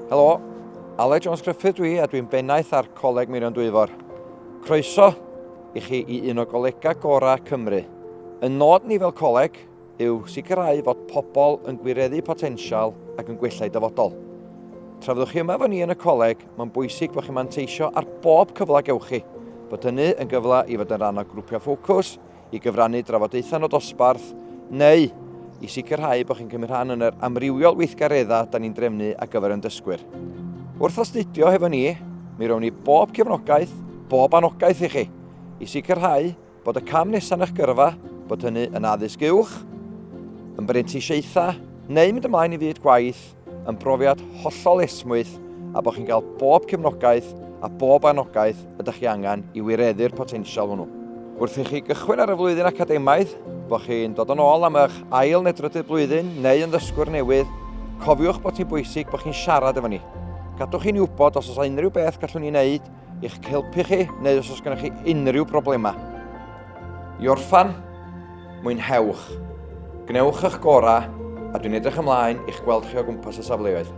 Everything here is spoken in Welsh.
Helo, Ale Jones Griffith dwi, a dwi'n Bennaeth ar Coleg Meirion-Dwyfor. Croeso i chi i un o golega gorau Cymru. Y nod ni fel coleg yw sicrhau fod pobl yn gwireddu potensial ac yn gwella dyfodol. Tra fyddwch chi yma efo ni yn y coleg, mae'n bwysig bod chi'n manteisio ar bob cyfle gewch chi, bod hynny yn gyfle i fod yn rhan o grwpiau ffocws, i gyfrannu drafodaethau o dosbarth, neu i sicrhau bod chi'n cymryd rhan yn yr amrywiol weithgareddau da ni'n drefnu ar gyfer yn dysgwyr. Wrth astudio hefo ni, mi rown ni bob cefnogaeth, bob anogaeth i chi, i sicrhau bod y cam nesaf yn eich gyrfa, bod hynny yn addysg uwch, yn brentisiaetha, neu mynd ymlaen i fyd gwaith, yn brofiad hollol esmwyth, a bod chi'n cael bob cefnogaeth a bob anogaeth ydych chi angen i wireddu'r potensial hwnnw. Wrth i chi gychwyn ar y flwyddyn academaidd, bod chi'n dod yn ôl am eich ail nedrydydd blwyddyn neu yn ddysgwr newydd, cofiwch bod hi'n bwysig bod chi'n siarad efo ni. Gadwch chi'n wybod os oes unrhyw beth gallwn ni wneud i'ch helpu chi neu os oes gennych chi unrhyw broblemau. I orffan, mwynhewch. Gnewch eich gorau a dwi'n edrych ymlaen i'ch gweld chi o gwmpas y safleoedd.